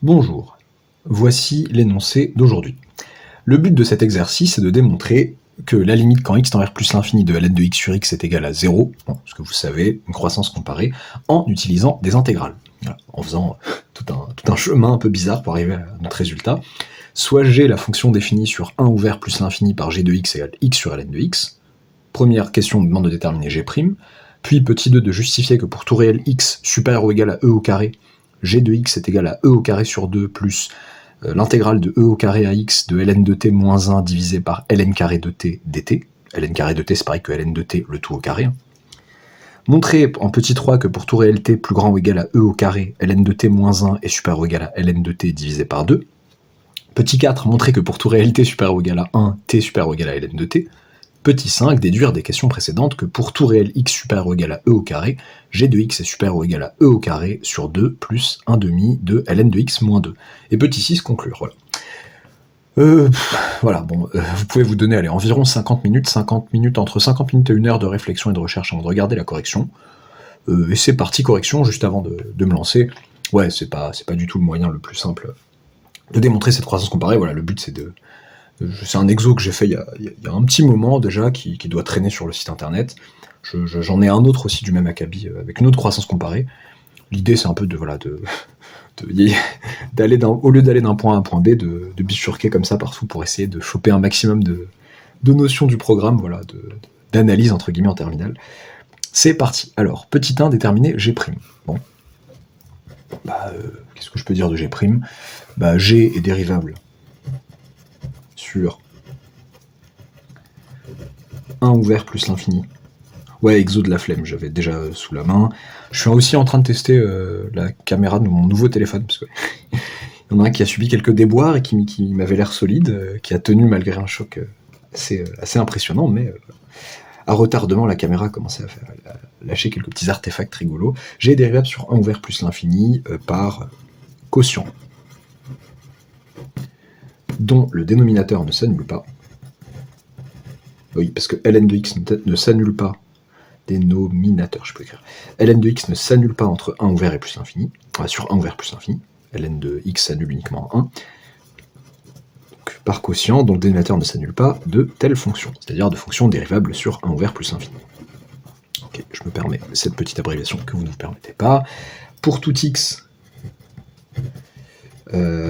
Bonjour, voici l'énoncé d'aujourd'hui. Le but de cet exercice est de démontrer que la limite quand x tend vers plus l'infini de ln de x sur x est égale à 0, bon, ce que vous savez, une croissance comparée, en utilisant des intégrales. Voilà, en faisant tout un chemin un peu bizarre pour arriver à notre résultat. Soit g, la fonction définie sur 1 ouvert plus l'infini par g de x égale x sur ln de x. Première question demande de déterminer g', puis petit 2 de justifier que pour tout réel x supérieur ou égal à e au carré, g de x est égal à e au carré sur 2 plus l'intégrale de e au carré à x de ln de t moins 1 divisé par ln carré de t dt. Ln carré de t, c'est pareil que ln de t, le tout au carré. Montrer en petit 3 que pour tout réel t plus grand ou égal à e au carré, ln de t moins 1 est supérieur ou égal à ln de t divisé par 2. Petit 4, montrer que pour tout réel t supérieur ou égal à 1, t supérieur ou égal à ln de t. Petit 5, déduire des questions précédentes que pour tout réel x supérieur ou égal à e au carré, g de x est supérieur ou égal à e au carré sur 2 plus 1 demi de ln de x moins 2. Et petit 6, conclure. Voilà. Vous pouvez vous donner environ 50 minutes, entre 50 minutes et 1 heure de réflexion et de recherche avant de regarder la correction. Et c'est parti correction, juste avant de me lancer. Ouais, c'est pas du tout le moyen le plus simple de démontrer cette croissance comparée. Voilà, le but c'est un exo que j'ai fait il y a un petit moment déjà, qui doit traîner sur le site internet. J'en ai un autre aussi du même acabit, avec une autre croissance comparée. L'idée, c'est un peu au lieu d'aller d'un point A à un point B, de bifurquer comme ça partout pour essayer de choper un maximum de notions du programme, voilà, d'analyse entre guillemets en terminale. C'est parti. Alors, petit 1, déterminer G'. Bon. Qu'est-ce que je peux dire de G'? G est dérivable sur 1 ouvert plus l'infini. Ouais, exo de la flemme, j'avais déjà sous la main. Je suis aussi en train de tester la caméra de mon nouveau téléphone, parce que il y en a un qui a subi quelques déboires et qui m'avait l'air solide, qui a tenu malgré un choc assez impressionnant, mais à retardement, la caméra a commencé à lâcher quelques petits artefacts rigolos. G est dérivable sur 1 ouvert plus l'infini par quotient, dont le dénominateur ne s'annule pas. Oui, parce que ln de x ne s'annule pas. Dénominateur, je peux écrire. Ln de x ne s'annule pas entre 1 ouvert et plus l'infini, sur 1 ouvert plus l'infini. Ln de x s'annule uniquement en 1. Donc, par quotient, dont le dénominateur ne s'annule pas de telle fonction, c'est-à-dire de fonction dérivable sur 1 ouvert plus l'infini. Ok, je me permets cette petite abréviation que vous ne vous permettez pas. Pour tout x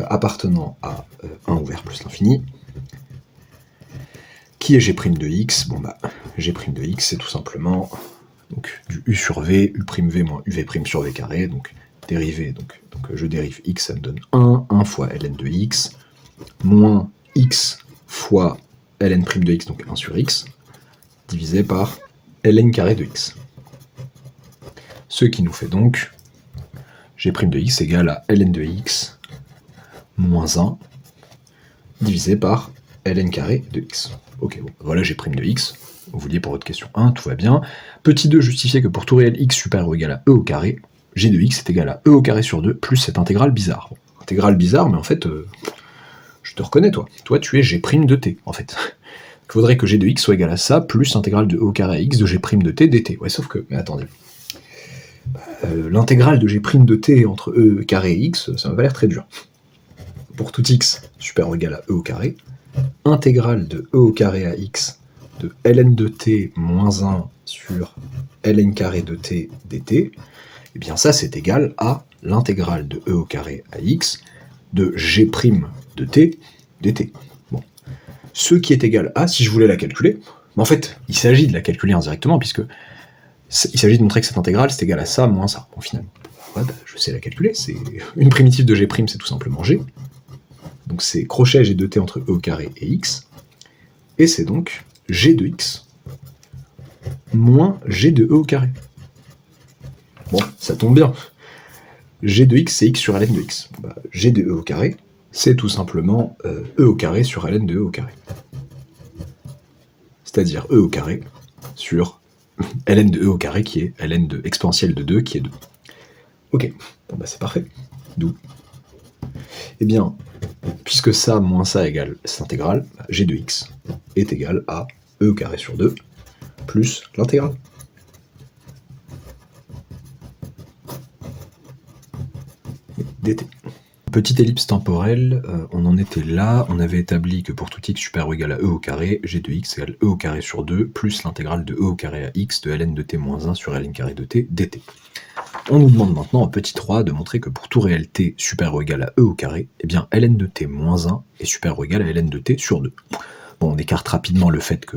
appartenant à 1 ouvert plus l'infini, qui est g' de x? G' de x, c'est tout simplement donc, du u sur v, u'v moins uv' sur v carré, donc dérivé, donc je dérive x, ça me donne 1 fois ln de x, moins x fois ln' de x, donc 1 sur x, divisé par ln carré de x. Ce qui nous fait donc g' de x égale à ln de x moins 1 divisé par ln carré de x. Ok, bon, voilà g' de x. Vous vouliez pour votre question 1, tout va bien. Petit 2, justifier que pour tout réel x supérieur ou égal à e au carré, g de x est égal à e au carré sur 2 plus cette intégrale bizarre. Bon, intégrale bizarre, mais en fait, je te reconnais, toi. Toi, tu es g' de t, en fait. Il faudrait que g de x soit égal à ça, plus l'intégrale de e au carré à x de g' de t dt. Ouais, sauf que, mais attendez. L'intégrale de g' de t entre e carré et x, ça m'a l'air très dur. Pour tout x supérieur ou égal à e au carré, intégrale de e au carré à x de ln de t moins 1 sur ln carré de t dt, et bien ça c'est égal à l'intégrale de e au carré à x de g' de t dt. Bon. Ce qui est égal à, si je voulais la calculer, mais en fait il s'agit de la calculer indirectement, puisque il s'agit de montrer que cette intégrale c'est égal à ça moins ça, bon, finalement. Ouais, je sais la calculer, c'est une primitive de g', c'est tout simplement g. Donc c'est crochet g de t entre e au carré et x, et c'est donc g de x moins g de e au carré. Bon, ça tombe bien. G de x, c'est x sur ln de x. G de e au carré, c'est tout simplement e au carré sur ln de e au carré. C'est-à-dire e au carré sur ln de e au carré, qui est ln de exponentielle de 2, qui est 2. Ok, bon, c'est parfait. D'où eh bien, puisque ça moins ça égale cette intégrale, g de x est égal à e au carré sur 2 plus l'intégrale. dt. Petite ellipse temporelle, on en était là, on avait établi que pour tout x supérieur ou égal à e au carré, g de x égale e au carré sur 2, plus l'intégrale de e au carré à x de ln de t moins 1 sur ln carré de t dt. On nous demande maintenant en petit 3 de montrer que pour tout réel t supérieur ou égal à e au carré, eh bien ln de t moins 1 est supérieur ou égal à ln de t sur 2. Bon, on écarte rapidement le fait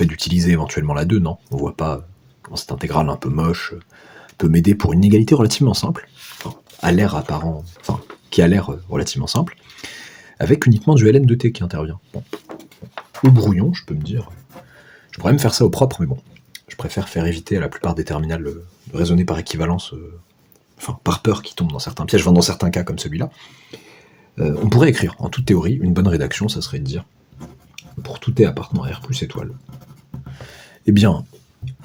d'utiliser éventuellement la 2, non, on voit pas comment cette intégrale un peu moche peut m'aider pour une égalité relativement simple, qui a l'air relativement simple, avec uniquement du ln de t qui intervient. Bon. Au brouillon, je peux me dire, je pourrais même faire ça au propre, mais bon, je préfère faire éviter à la plupart des terminales de raisonner par équivalence, par peur qu'ils tombent dans certains pièges, dans certains cas comme celui-là. On pourrait écrire, en toute théorie, une bonne rédaction, ça serait de dire, pour tout t appartenant à R plus étoile, eh bien,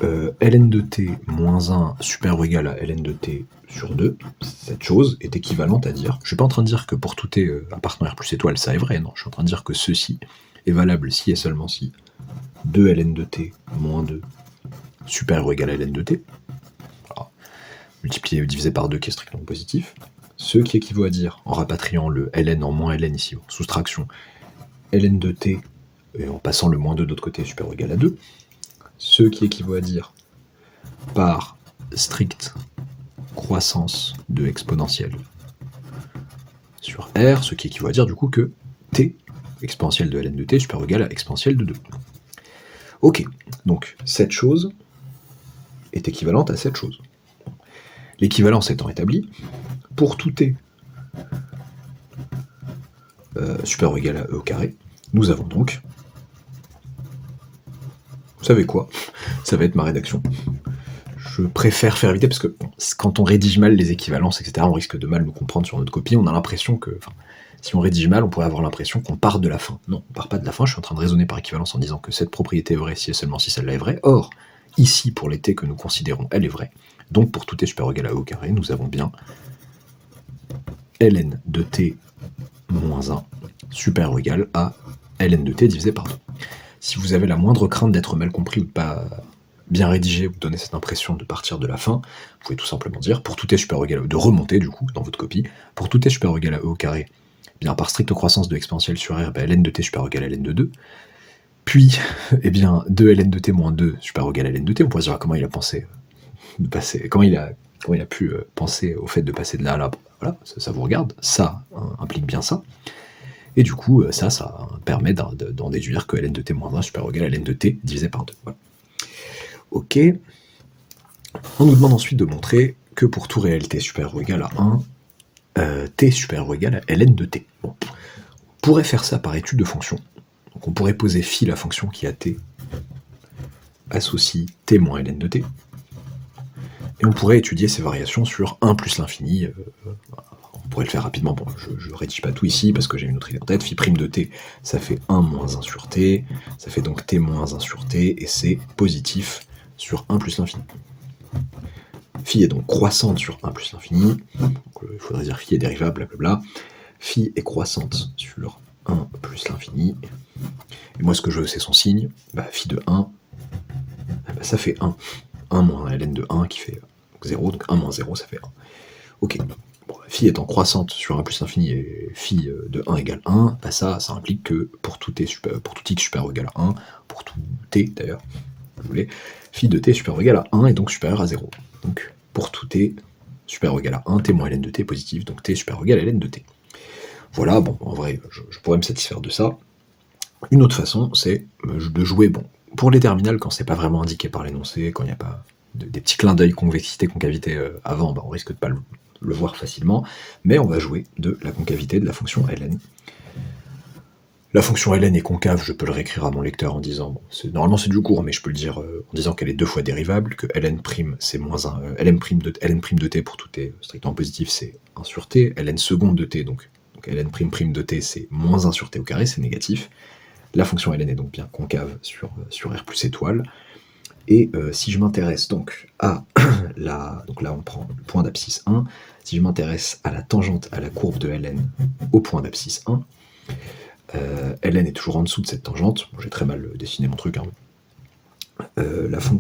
ln de t moins 1 supérieur ou égal à ln de t sur 2, cette chose est équivalente à dire, je ne suis pas en train de dire que pour tout t appartenant à R plus étoile, ça est vrai, non, je suis en train de dire que ceci est valable si et seulement si 2 ln de t moins 2 supérieur ou égal à ln de t, voilà. Multiplié divisé par 2 qui est strictement positif, ce qui équivaut à dire, en rapatriant le ln en moins ln ici, soustraction, ln de t, et en passant le moins 2 de l'autre côté supérieur ou égal à 2, ce qui équivaut à dire par stricte croissance de exponentielle sur R, ce qui équivaut à dire du coup que t, exponentielle de ln de t, supérieur ou égal à exponentielle de 2. Ok, donc cette chose est équivalente à cette chose. L'équivalence étant établie, pour tout t supérieur ou égal à e au carré, nous avons donc, vous savez quoi, ça va être ma rédaction. Je préfère faire éviter parce que quand on rédige mal les équivalences, etc., on risque de mal nous comprendre sur notre copie. On a l'impression que, si on rédige mal, on pourrait avoir l'impression qu'on part de la fin. Non, on part pas de la fin. Je suis en train de raisonner par équivalence en disant que cette propriété est vraie si et seulement si celle-là est vraie. Or, ici, pour les t que nous considérons, elle est vraie. Donc, pour tout t supérieur ou égal à e au carré, nous avons bien ln de t moins 1 supérieur ou égal à ln de t divisé par 2. Si vous avez la moindre crainte d'être mal compris ou de pas bien rédigé, vous donner cette impression de partir de la fin, vous pouvez tout simplement dire, pour tout t supérieur ou égal à e, de remonter du coup, dans votre copie, pour tout t supérieur ou égal à e au carré, bien par stricte croissance de exponentielle sur R, ln de t supérieur ou égal à ln de 2, puis, 2 ln de t moins 2 supérieur ou égal à ln de t, on pourrait dire comment il a pensé de passer, comment il a pu penser au fait de passer de là à là, voilà, ça vous regarde, ça implique bien ça, et du coup, ça permet d'en déduire que ln de t moins 1 supérieur ou égal à ln de t divisé par 2, voilà. Ok, on nous demande ensuite de montrer que pour tout réel t supérieur ou égal à 1, t supérieur ou égal à ln de t. Bon. On pourrait faire ça par étude de fonction. Donc on pourrait poser phi la fonction qui a t associe t moins ln de t. Et on pourrait étudier ces variations sur 1 plus l'infini. On pourrait le faire rapidement. Bon, je rédige pas tout ici parce que j'ai une autre idée en tête. Phi prime de t, ça fait 1 moins 1 sur t. Ça fait donc t moins 1 sur t. Et c'est positif sur 1 plus l'infini. Phi est donc croissante sur 1 plus l'infini, il faudrait dire phi est dérivable, blablabla. Phi est croissante sur 1 plus l'infini, et moi ce que je veux c'est son signe, phi de 1, ça fait 1. 1 moins ln de 1 qui fait 0, donc 1 moins 0 ça fait 1. Ok, bon, phi étant croissante sur 1 plus l'infini et phi de 1 égale 1, ça implique que pour tout x supérieur ou égal à 1, pour tout t d'ailleurs, vous voulez, phi de t supérieur ou égal à 1 est donc supérieur à 0. Donc, pour tout t supérieur ou égal à 1, t moins ln de t est positif, donc t supérieur ou égal à ln de t. Voilà, bon, en vrai, je pourrais me satisfaire de ça. Une autre façon, c'est de jouer, bon, pour les terminales, quand c'est pas vraiment indiqué par l'énoncé, quand il n'y a pas des petits clins d'œil convexité, concavité avant, on risque de pas le voir facilement, mais on va jouer de la concavité de la fonction ln. La fonction ln est concave, je peux le réécrire à mon lecteur en disant, bon, normalement c'est du cours, mais je peux le dire en disant qu'elle est 2 fois dérivable, que ln' c'est moins 1, ln' de t pour tout t strictement positif c'est 1 sur t, ln seconde de t, donc ln' de t c'est moins 1 sur t au carré, c'est négatif. La fonction ln est donc bien concave sur R plus étoile. Et si je m'intéresse donc à donc là on prend le point d'abscisse 1, si je m'intéresse à la tangente à la courbe de ln au point d'abscisse 1, ln est toujours en dessous de cette tangente, bon, j'ai très mal dessiné mon truc, hein.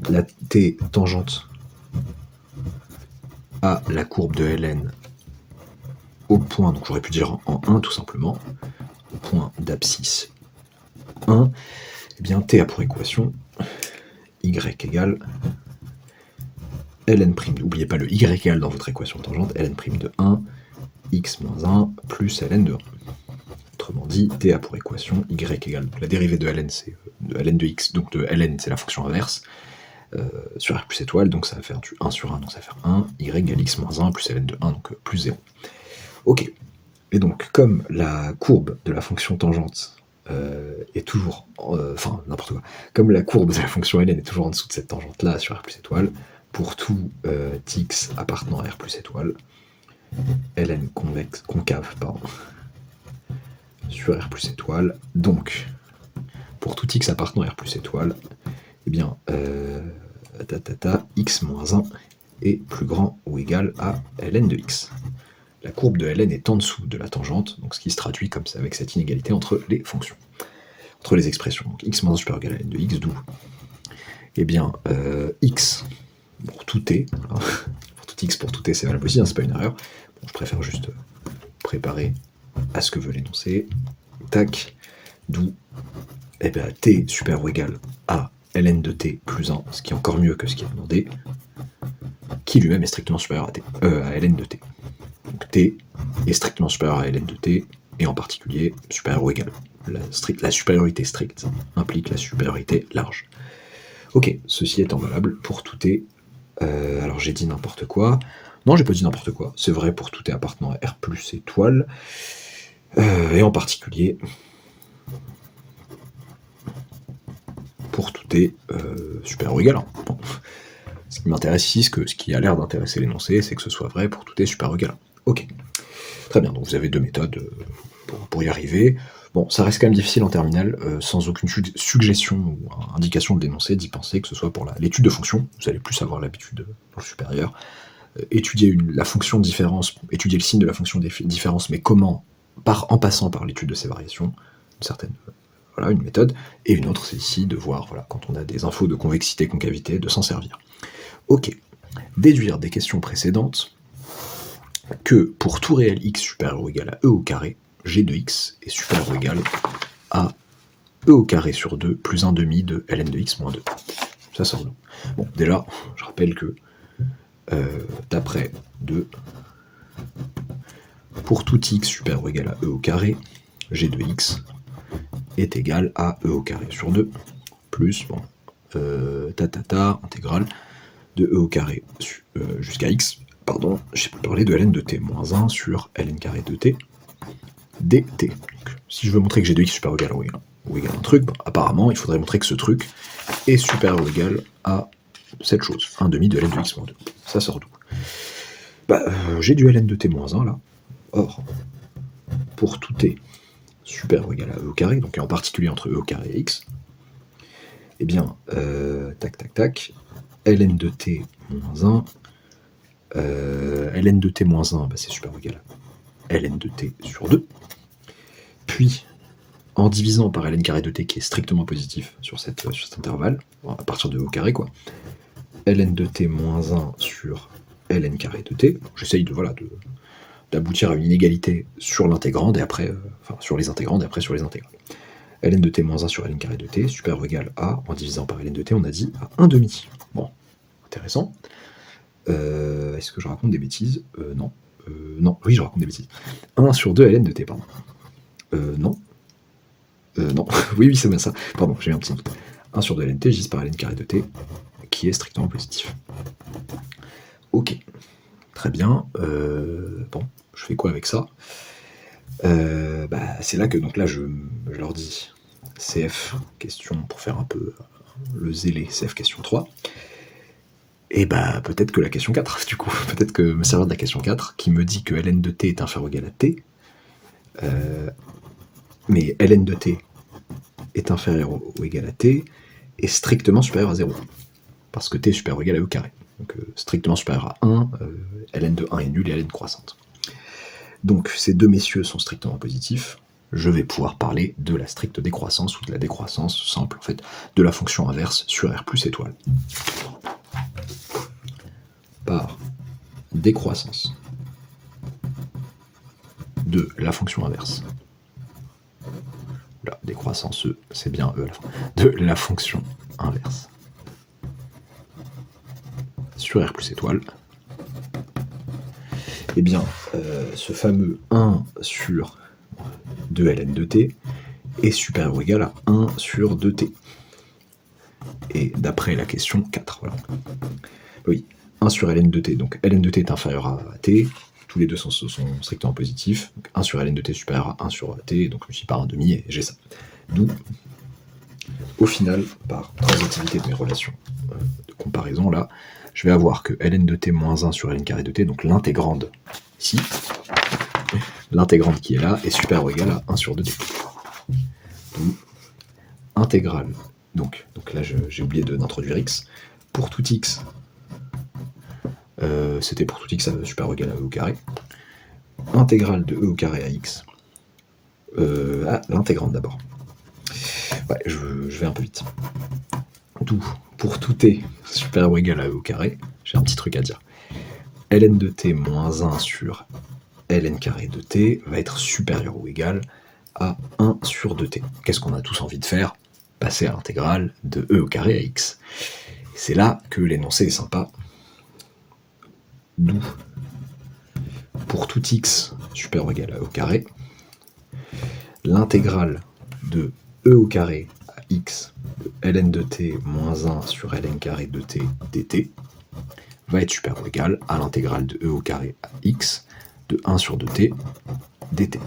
La t tangente à la courbe de ln au point, donc j'aurais pu dire en 1 tout simplement, au point d'abscisse 1, eh bien t a pour équation y égale ln', n'oubliez pas le y égale dans votre équation de tangente, ln' de 1, x moins 1 plus ln de 1. Autrement dit, t a pour équation y égale, donc la dérivée de ln c'est de ln de x, donc de ln c'est la fonction inverse, sur r plus étoile, donc ça va faire du 1 sur 1, donc ça va faire 1, y égale x moins 1 plus ln de 1, donc plus 0. Ok, et donc comme la courbe de la fonction tangente est toujours, enfin n'importe quoi, comme la courbe de la fonction ln est toujours en dessous de cette tangente-là sur r plus étoile, pour tout x appartenant à r plus étoile, ln concave, sur r plus étoile, donc pour tout x appartenant à r plus étoile, eh bien x moins 1 est plus grand ou égal à ln de x. La courbe de ln est en dessous de la tangente, donc ce qui se traduit comme ça avec cette inégalité entre les fonctions, entre les expressions. Donc x moins 1 supérieur ou égal à ln de x, d'où eh bien x pour tout t, voilà. Pour tout x pour tout t c'est valable aussi, hein, c'est pas une erreur. Bon, je préfère juste préparer à ce que veut l'énoncé. Tac, d'où eh bien, t supérieur ou égal à ln de t plus 1, ce qui est encore mieux que ce qui est demandé, qui lui-même est strictement supérieur à ln de t. Donc t est strictement supérieur à ln de t, et en particulier supérieur ou égal. La supériorité stricte implique la supériorité large. Ok, ceci étant valable pour tout t. Alors j'ai dit n'importe quoi. Non, j'ai pas dit n'importe quoi. C'est vrai pour tout t appartenant à R plus étoile. Et en particulier pour tout t supérieur ou égal à 1. Bon. Ce qui m'intéresse ici, ce qui a l'air d'intéresser l'énoncé, c'est que ce soit vrai pour tout t supérieur ou égal à 1. Ok. Très bien, donc vous avez deux méthodes pour y arriver. Bon, ça reste quand même difficile en terminale, sans aucune suggestion ou indication de l'énoncé, d'y penser, que ce soit pour l'étude de fonction, vous allez plus avoir l'habitude pour le supérieur, étudier la fonction de différence, étudier le signe de la fonction de différence, mais comment, en passant par l'étude de ces variations, une méthode, et une autre c'est ici de voir, voilà, quand on a des infos de convexité, concavité, de s'en servir. Ok, déduire des questions précédentes que pour tout réel x supérieur ou égal à e au carré, g de x est supérieur ou égal à e au carré sur 2 plus 1 demi de ln de x moins 2. Ça sort d'où? Bon, déjà, je rappelle que d'après 2, pour tout x supérieur ou égal à e au carré, g de x est égal à e au carré sur 2 plus, intégrale de e au carré jusqu'à x, pardon, j'ai pu parler de ln de t moins 1 sur ln carré de t dt. Donc, si je veux montrer que j'ai de x supérieur ou égal à un truc, apparemment il faudrait montrer que ce truc est supérieur ou égal à cette chose, 1 demi de ln de x moins 2. Ça sort d'où? J'ai du ln de t moins 1 là. Or, pour tout t supérieur ou égal à e au carré, donc en particulier entre e au carré et x, eh bien, ln de t moins 1, ln de t moins 1, c'est supérieur ou égal à ln de t sur 2, puis en divisant par ln carré de t qui est strictement positif sur cet intervalle, à partir de e au carré quoi, ln de t moins 1 sur ln carré de t, j'essaye d'aboutir à une inégalité sur l'intégrande et après, sur les intégrandes et après sur les intégrales. ln de t moins 1 sur ln carré de t supérieur ou égal à, en divisant par ln de t, on a dit à 1 demi. Bon, intéressant. Est-ce que je raconte des bêtises? Non. Non, oui, je raconte des bêtises. 1 sur 2 ln de t, pardon. Non. Non, oui, c'est bien ça. Pardon, j'ai eu un petit doute. 1 sur 2 ln t, divisé par ln carré de t, qui est strictement positif. Ok. Très bien. Bon, je fais quoi avec ça? C'est là que, donc là, je leur dis CF question, pour faire un peu le zélé, CF question 3. Et peut-être que la question 4, du coup, peut-être que me servir de la question 4, qui me dit que ln de t est inférieur ou égal à t, mais ln de t est inférieur ou égal à t, est strictement supérieur à 0, parce que t est supérieur ou égal à e carré. Donc strictement supérieur à 1, ln de 1 est nul et ln croissante. Donc ces deux messieurs sont strictement positifs, je vais pouvoir parler de la stricte décroissance ou de la décroissance simple, en fait, de la fonction inverse sur R plus étoile. Par décroissance de la fonction inverse. Là, décroissance E, c'est bien E à la fin. De la fonction inverse. Sur R plus étoile. Eh bien, ce fameux 1 sur 2 ln de t est supérieur ou égal à 1 sur 2t. Et d'après la question 4, voilà. Oui, 1 sur ln de t, donc ln de t est inférieur à t, tous les deux sont strictement positifs, donc 1 sur ln de t supérieur à 1 sur t, donc je me suis par un demi et j'ai ça. D'où, au final, par transitivité de mes relations de comparaison, là, je vais avoir que ln de t moins 1 sur ln carré de t, donc l'intégrande ici, l'intégrande qui est là, est supérieure ou égale à 1 sur 2t. D'où intégrale, donc là j'ai oublié d'introduire x, pour tout x, c'était pour tout x supérieur ou égal à e au carré, intégrale de e au carré à x, l'intégrande d'abord. Ouais, je vais un peu vite. D'où, pour tout t supérieur ou égal à e au carré, j'ai un petit truc à dire. ln de t moins 1 sur ln carré de t va être supérieur ou égal à 1 sur 2t. Qu'est-ce qu'on a tous envie de faire? Passer à l'intégrale de e au carré à x. C'est là que l'énoncé est sympa. D'où, pour tout x supérieur ou égal à e au carré, l'intégrale de e au carré à x de ln de t moins 1 sur ln carré de t dt va être supérieur ou égal à l'intégrale de e au carré à x de 1 sur 2t dt.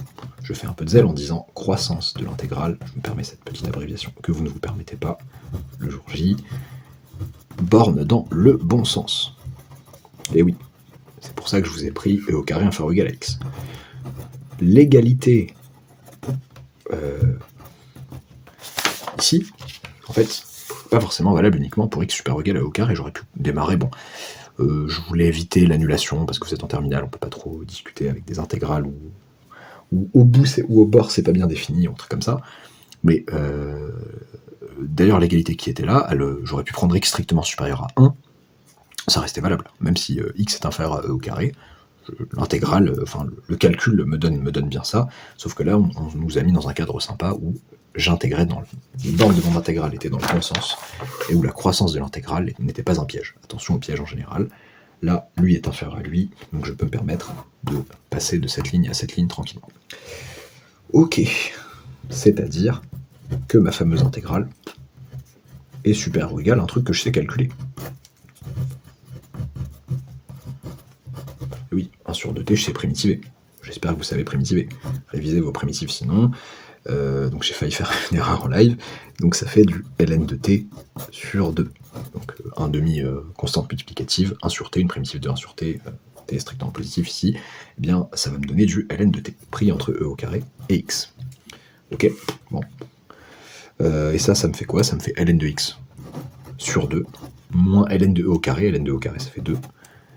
Je fais un peu de zèle en disant croissance de l'intégrale, je me permets cette petite abréviation que vous ne vous permettez pas le jour J, borne dans le bon sens. Et oui, c'est pour ça que je vous ai pris e au carré inférieur ou égal à x. L'égalité ici, en fait, pas forcément valable uniquement pour x supérieur ou égal à e au carré, j'aurais pu démarrer, bon, je voulais éviter l'annulation, parce que vous êtes en terminale, on peut pas trop discuter avec des intégrales où au bout ou au bord c'est pas bien défini, un truc comme ça, mais d'ailleurs l'égalité qui était là, j'aurais pu prendre x strictement supérieur à 1, ça restait valable, même si x est inférieur à e au carré, l'intégrale, enfin le calcul me donne bien ça, sauf que là on nous a mis dans un cadre sympa où j'intégrais les bornes de mon intégrale étaient dans le bon sens, et où la croissance de l'intégrale n'était pas un piège. Attention au piège en général. Là, lui est inférieur à lui, donc je peux me permettre de passer de cette ligne à cette ligne tranquillement. Ok, c'est-à-dire que ma fameuse intégrale est supérieure ou égale à un truc que je sais calculer. Oui, 1 sur 2t, je sais primitiver. J'espère que vous savez primitiver. Révisez vos primitifs sinon. Donc j'ai failli faire une erreur en live. Donc ça fait du ln de t sur 2. Donc 1 demi constante multiplicative, 1 sur t, une primitive de 1 sur t, t est strictement positif ici. Eh bien ça va me donner du ln de t, pris entre e au carré et x. Ok, bon. Et ça me fait quoi? Ça me fait ln de x sur 2, moins ln de e au carré, ln de e au carré ça fait 2.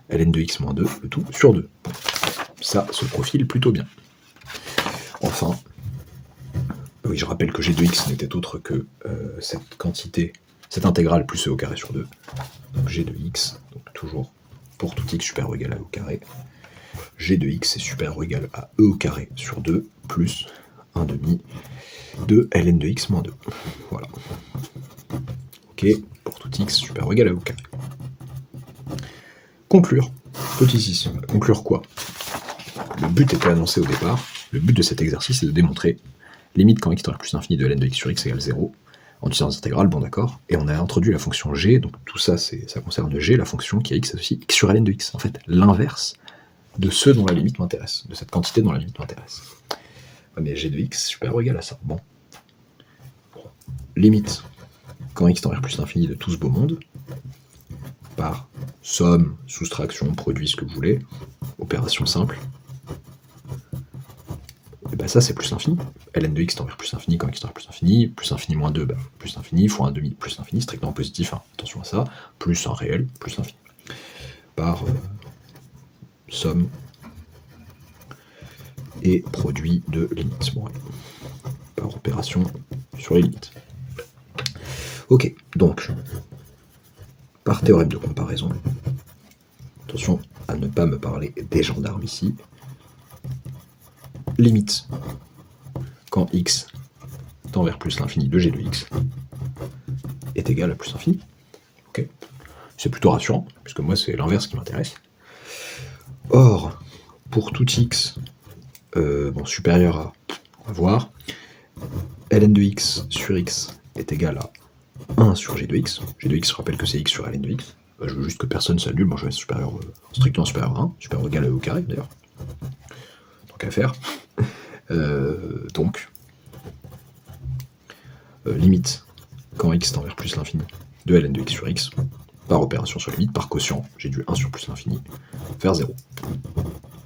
ln de x moins 2, le tout sur 2. Ça se profile plutôt bien. Enfin, oui, je rappelle que g de x n'était autre que cette quantité, cette intégrale plus e au carré sur 2. Donc g de x, donc toujours pour tout x supérieur ou égal à e au carré, g de x est supérieur ou égal à e au carré sur 2 plus 1 demi de ln de x moins 2. Voilà. Ok, pour tout x supérieur ou égal à e au carré. Conclure. Petit 6. Conclure quoi? Le but était annoncé au départ. Le but de cet exercice est de démontrer limite quand x tend vers plus l'infini de ln de x sur x égale 0 en utilisant des intégrales, bon d'accord. Et on a introduit la fonction g, donc tout ça, ça concerne g, la fonction qui a x associée x sur ln de x. En fait, l'inverse de ce dont la limite m'intéresse, de cette quantité dont la limite m'intéresse. Mais g de x supérieur ou égal à ça. Bon. Limite quand x tend vers plus l'infini de tout ce beau monde, par somme, soustraction, produit, ce que vous voulez, opération simple, et ben ça c'est plus l'infini. ln de x tend vers plus l'infini quand x tend vers plus l'infini moins 2, plus l'infini, fois 1 demi, plus l'infini, strictement positif, hein, attention à ça, plus un réel, plus l'infini. Par somme et produit de limites, bon, par opération sur les limites. Ok, donc, par théorème de comparaison, attention à ne pas me parler des gendarmes ici, limite quand x tend vers plus l'infini de g de x est égal à plus l'infini. Ok, c'est plutôt rassurant, puisque moi c'est l'inverse qui m'intéresse. Or, pour tout x supérieur à, on va voir, ln de x sur x est égal à 1 sur g de x. G de x, je rappelle que c'est x sur ln de x. Je veux juste que personne s'annule, moi je vais supérieur, strictement supérieur à 1, supérieur égal à e au carré d'ailleurs. Tant qu'à faire. Limite quand x tend vers plus l'infini de ln de x sur x, par opération sur limite, par quotient, j'ai du 1 sur plus l'infini, vers 0.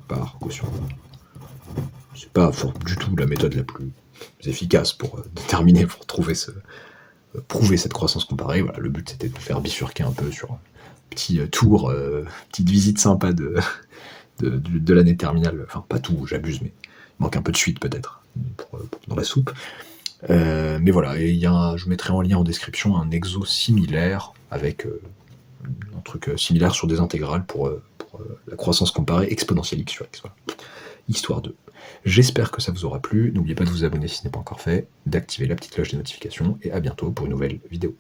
Par quotient. C'est pas du tout la méthode la plus efficace pour déterminer, pour prouver cette croissance comparée. Voilà, le but c'était de vous faire bifurquer un peu sur un petit tour, petite visite sympa de l'année terminale. Enfin, pas tout, j'abuse, mais il manque un peu de suite peut-être dans la soupe. Mais voilà, et je vous mettrai en lien en description un exo similaire avec un truc similaire sur des intégrales pour la croissance comparée exponentielle x sur x. Voilà. Histoire de. J'espère que ça vous aura plu. N'oubliez pas de vous abonner si ce n'est pas encore fait, d'activer la petite cloche des notifications, et à bientôt pour une nouvelle vidéo.